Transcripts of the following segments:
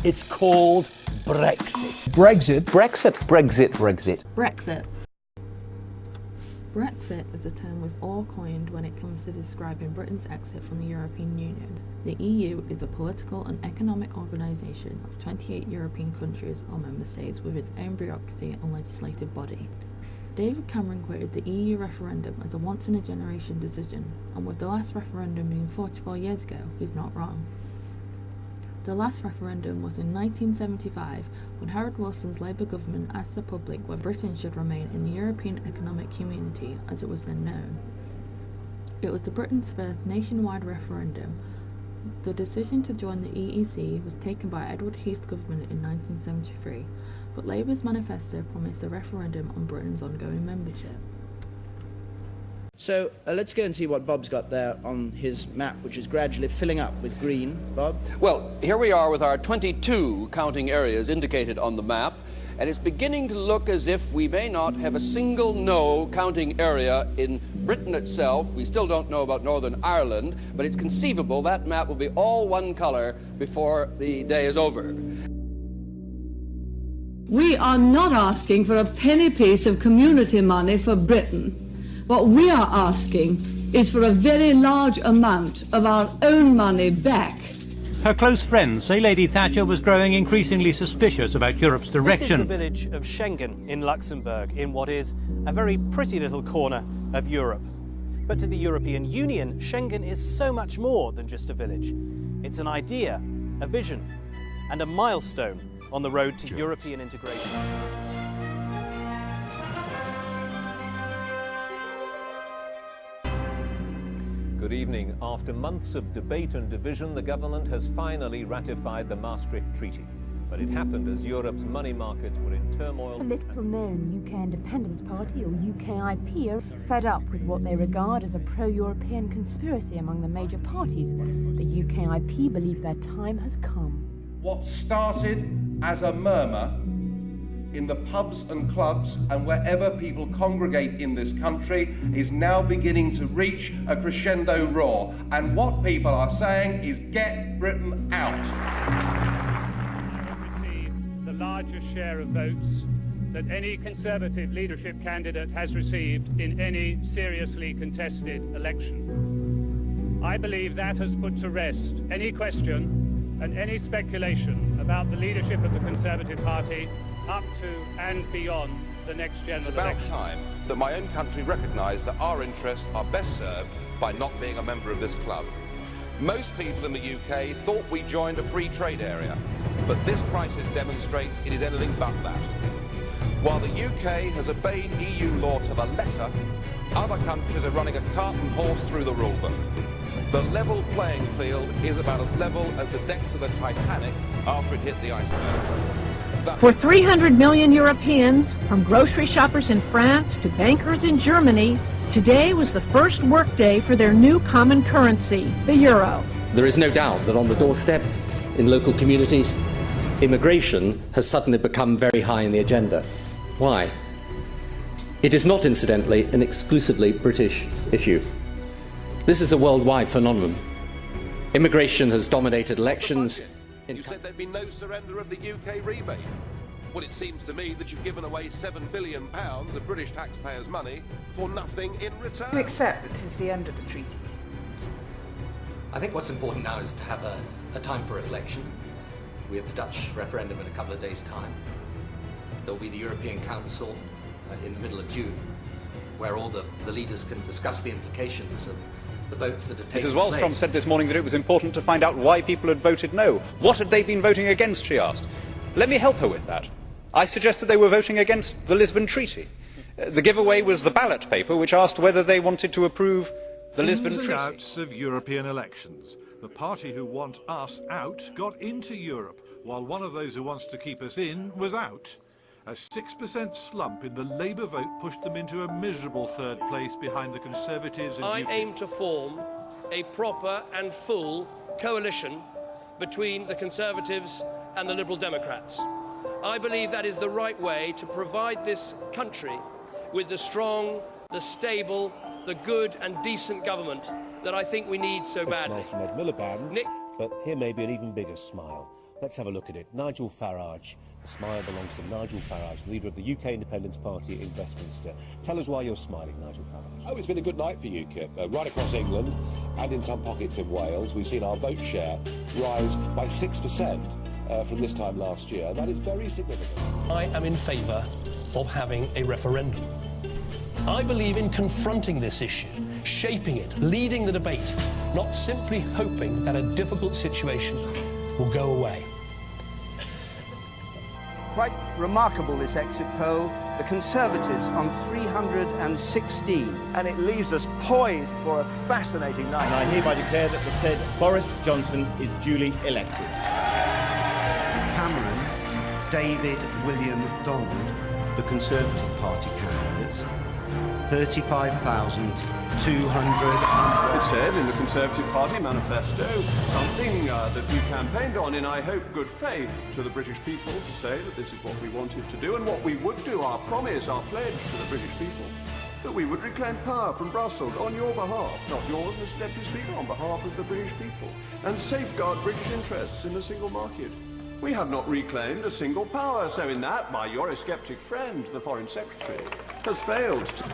It's called Brexit. Brexit. Brexit. Brexit. Brexit. Brexit. Brexit is a term we've all coined when it comes to describing Britain's exit from the European Union. The EU is a political and economic organisation of 28 European countries or member states with its own bureaucracy and legislative body. David Cameron quoted the EU referendum as a once-in-a-generation decision, and with the last referendum being 44 years ago, he's not wrong. The last referendum was in 1975, when Harold Wilson's Labour government asked the public whether Britain should remain in the European Economic Community, as it was then known. It was Britain's first nationwide referendum. The decision to join the EEC was taken by Edward Heath's government in 1973, but Labour's manifesto promised a referendum on Britain's ongoing membership. So let's go and see what Bob's got there on his map, which is gradually filling up with green. Bob? Well, here we are with our 22 counting areas indicated on the map, and it's beginning to look as if we may not have a single no counting area in Britain itself. We still don't know about Northern Ireland, but it's conceivable that map will be all one colour before the day is over. We are not asking for a penny piece of community money for Britain. What we are asking is for a very large amount of our own money back. Her close friends say Lady Thatcher was growing increasingly suspicious about Europe's direction. This is the village of Schengen in Luxembourg, in what is a very pretty little corner of Europe. But to the European Union, Schengen is so much more than just a village. It's an idea, a vision, and a milestone on the road to European integration. Good evening. After months of debate and division, the government has finally ratified the Maastricht Treaty. But it happened as Europe's money markets were in turmoil. The little-known UK Independence Party, or UKIP, are fed up with what they regard as a pro-European conspiracy among the major parties. The UKIP believe their time has come. What started as a murmur in the pubs and clubs and wherever people congregate in this country is now beginning to reach a crescendo roar. And what people are saying is, get Britain out. Received the largest share of votes that any Conservative leadership candidate has received in any seriously contested election. I believe that has put to rest any question and any speculation about the leadership of the Conservative Party up to and beyond the next general election. It's about time that my own country recognised that our interests are best served by not being a member of this club. Most people in the UK thought we joined a free trade area, but this crisis demonstrates it is anything but that. While the UK has obeyed EU law to the letter, other countries are running a cart and horse through the rulebook. The level playing field is about as level as the decks of the Titanic after it hit the iceberg. For 300 million Europeans, from grocery shoppers in France to bankers in Germany, today was the first workday for their new common currency, the euro. There is no doubt that on the doorstep, in local communities, immigration has suddenly become very high in the agenda. Why? It is not, incidentally, an exclusively British issue. This is a worldwide phenomenon. Immigration has dominated elections. You said there'd be no surrender of the UK rebate. Well, it seems to me that you've given away £7 billion of British taxpayers' money for nothing in return. You accept that this is the end of the treaty? I think what's important now is to have a time for reflection. We have the Dutch referendum in a couple of days' time. There'll be the European Council in the middle of June, where all the leaders can discuss the implications of the votes that have taken place. Mrs. Wallström said this morning that it was important to find out why people had voted no. What had they been voting against, she asked. Let me help her with that. I suggested they were voting against the Lisbon Treaty. The giveaway was the ballot paper which asked whether they wanted to approve the Lisbon Treaty. Ins and outs of European elections. The party who want us out got into Europe, while one of those who wants to keep us in was out. A 6% slump in the Labour vote pushed them into a miserable third place behind the Conservatives and I aim to form a proper and full coalition between the Conservatives and the Liberal Democrats. I believe that is the right way to provide this country with the strong, the stable, the good and decent government that I think we need so badly. Nick. But here may be an even bigger smile. Let's have a look at it. Nigel Farage. The smile belongs to Nigel Farage, leader of the UK Independence Party in Westminster. Tell us why you're smiling, Nigel Farage. Oh, it's been a good night for UKIP. Right across England and in some pockets in Wales, we've seen our vote share rise by 6% from this time last year. That is very significant. I am in favour of having a referendum. I believe in confronting this issue, shaping it, leading the debate, not simply hoping that a difficult situation will go away. Quite remarkable, this exit poll. The Conservatives on 316. And it leaves us poised for a fascinating night. And I hereby declare that the said Boris Johnson is duly elected. Cameron David William Donald, the Conservative Party candidate, 35,200. It said in the Conservative Party manifesto something that we campaigned on in, I hope, good faith to the British people, to say that this is what we wanted to do and what we would do, our promise, our pledge to the British people, that we would reclaim power from Brussels on your behalf, not yours, Mr. Deputy Speaker, on behalf of the British people, and safeguard British interests in the single market. We have not reclaimed a single power, so in that, my Eurosceptic friend, the Foreign Secretary, has failed to...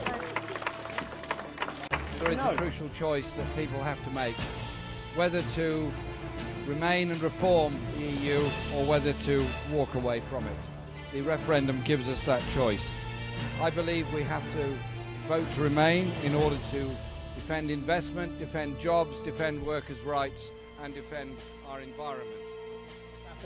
There is a crucial choice that people have to make, whether to remain and reform the EU or whether to walk away from it. The referendum gives us that choice. I believe we have to vote to remain in order to defend investment, defend jobs, defend workers' rights and defend our environment.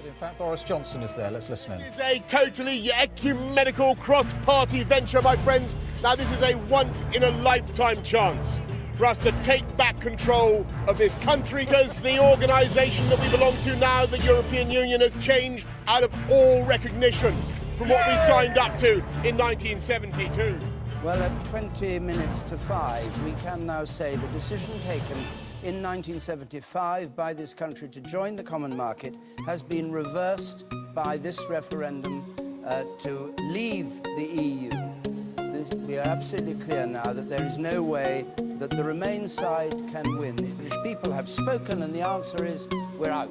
In fact, Boris Johnson is there. Let's listen in. This is a totally ecumenical cross-party venture, my friends. Now, this is a once-in-a-lifetime chance for us to take back control of this country, because the organisation that we belong to now, the European Union, has changed out of all recognition from what we signed up to in 1972. Well, at 20 minutes to 5, we can now say the decision taken in 1975 by this country to join the common market has been reversed by this referendum to leave the EU. We are absolutely clear now that there is no way that the Remain side can win. The British people have spoken and the answer is we're out.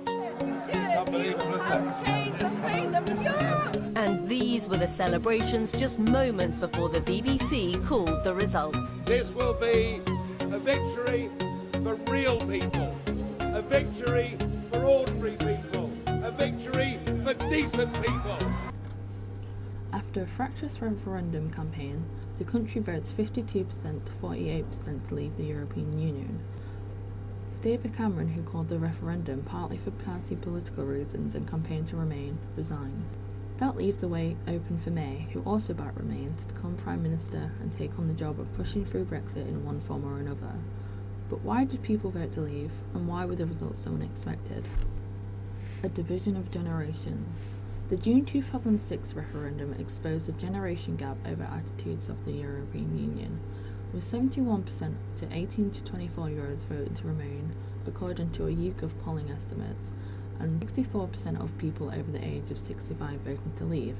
And these were the celebrations just moments before the BBC called the result. This will be a victory for real people, a victory for ordinary people, a victory for decent people. After a fractious referendum campaign, the country votes 52% to 48% to leave the European Union. David Cameron, who called the referendum partly for party political reasons and campaigned to remain, resigns. That leaves the way open for May, who also backed Remain, to become Prime Minister and take on the job of pushing through Brexit in one form or another. But why did people vote to leave, and why were the results so unexpected? A division of generations. The June 2006 referendum exposed a generation gap over attitudes of the European Union, with 71% to 18 to 24-year-olds voting to remain, according to a YouGov polling estimates, and 64% of people over the age of 65 voting to leave.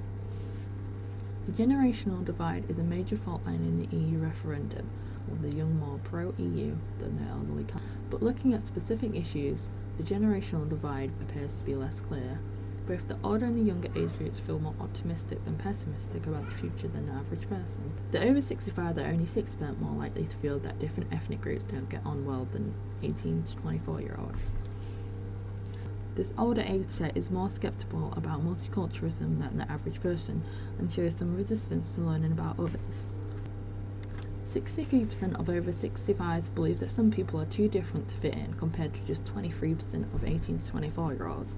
The generational divide is a major fault line in the EU referendum, with the young more pro-EU than the elderly. But looking at specific issues, the generational divide appears to be less clear. Both the older and the younger age groups feel more optimistic than pessimistic about the future than the average person. The over 65 are only 6% more likely to feel that different ethnic groups don't get on well than 18 to 24-year-olds. This older age set is more sceptical about multiculturalism than the average person and shows some resistance to learning about others. 63% of over 65s believe that some people are too different to fit in, compared to just 23% of 18 to 24-year-olds.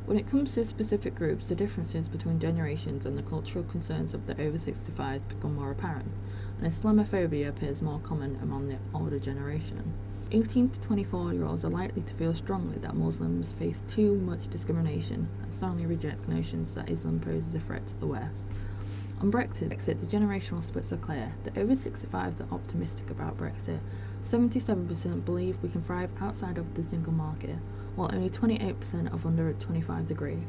When it comes to specific groups, the differences between generations and the cultural concerns of the over 65s become more apparent, and Islamophobia appears more common among the older generation. 18 to 24-year-olds are likely to feel strongly that Muslims face too much discrimination and strongly reject notions that Islam poses a threat to the West. On Brexit, the generational splits are clear. The over 65s are optimistic about Brexit. 77% believe we can thrive outside of the single market, while only 28% of under 25s agree.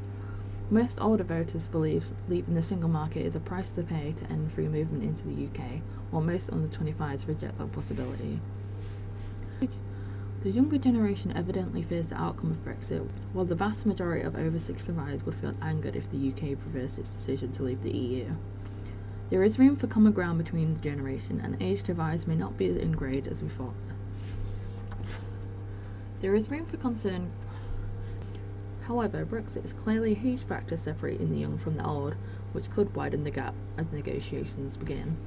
Most older voters believe leaving the single market is a price to pay to end free movement into the UK, while most under 25s reject that possibility. The younger generation evidently fears the outcome of Brexit, while the vast majority of over 65s would feel angered if the UK reversed its decision to leave the EU. There is room for common ground between the generation, and age divides may not be as ingrained as we thought. There is room for concern. However, Brexit is clearly a huge factor separating the young from the old, which could widen the gap as negotiations begin.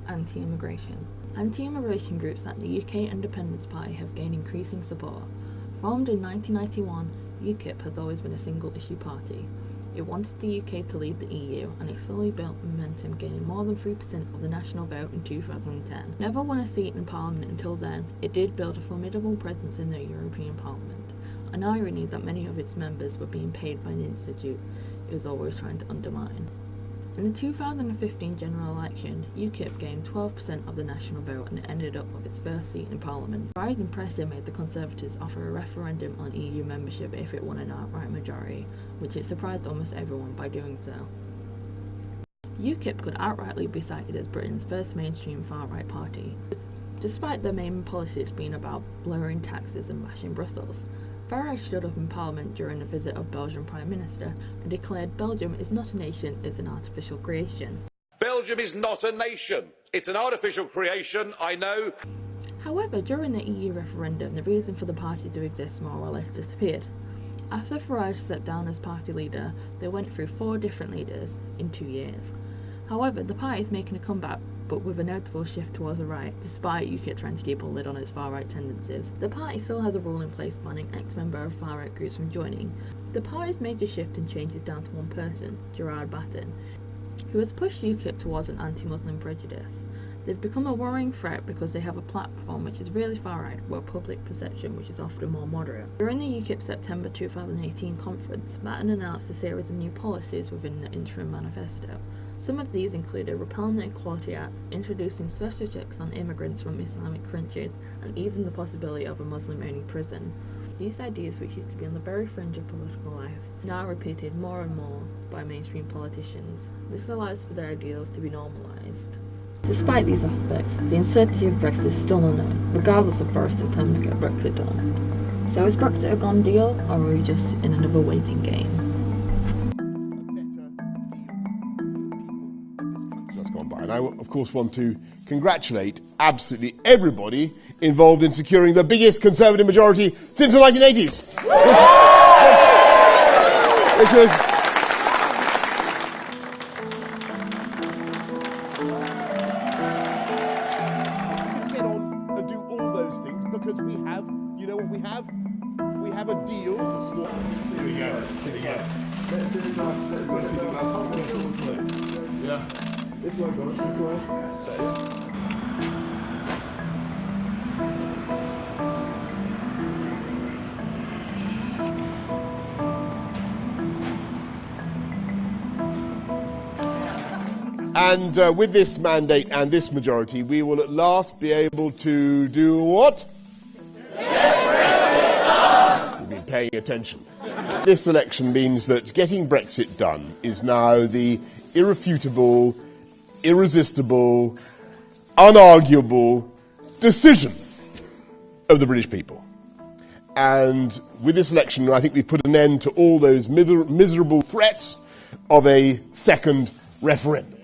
Anti-immigration. Anti-immigration groups like the UK Independence Party have gained increasing support. Formed in 1991, UKIP has always been a single-issue party. It wanted the UK to leave the EU, and it slowly built momentum, gaining more than 3% of the national vote in 2010. Never won a seat in Parliament until then, it did build a formidable presence in the European Parliament, an irony that many of its members were being paid by an institute it was always trying to undermine. In the 2015 general election, UKIP gained 12% of the national vote and ended up with its first seat in Parliament. Rising pressure made the Conservatives offer a referendum on EU membership if it won an outright majority, which it surprised almost everyone by doing so. UKIP could outrightly be cited as Britain's first mainstream far-right party, despite their main policies being about lowering taxes and bashing Brussels. Farage stood up in Parliament during a visit of Belgian Prime Minister and declared Belgium is not a nation, it's an artificial creation. Belgium is not a nation. It's an artificial creation, I know. However, during the EU referendum, the reason for the party to exist more or less disappeared. After Farage stepped down as party leader, they went through 4 different leaders in 2 years. However, the party is making a comeback, but with a notable shift towards the right, despite UKIP trying to keep a lid on its far-right tendencies. The party still has a rule in place banning ex-member of far-right groups from joining. The party's major shift and change is down to one person, Gerard Batten, who has pushed UKIP towards an anti-Muslim prejudice. They've become a worrying threat because they have a platform which is really far-right, while public perception which is often more moderate. During the UKIP September 2018 conference, Batten announced a series of new policies within the interim manifesto. Some of these included repealing the Equality Act, introducing special checks on immigrants from Islamic countries, and even the possibility of a Muslim-only prison. These ideas, which used to be on the very fringe of political life, now are repeated more and more by mainstream politicians. This allows for their ideals to be normalised. Despite these aspects, the uncertainty of Brexit is still unknown, regardless of Boris' attempt to get Brexit done. So is Brexit a gone deal, or are we just in another waiting game? And I, of course, want to congratulate absolutely everybody involved in securing the biggest Conservative majority since the 1980s. Which was get on and do all those things because we have, you know what we have? We have a deal. Here we go. Here we go. Yeah. And with this mandate and this majority, we will at last be able to do what? You've been paying attention. This election means that getting Brexit done is now the irrefutable, irresistible, unarguable decision of the British people. And with this election, I think we've put an end to all those miserable threats of a second referendum.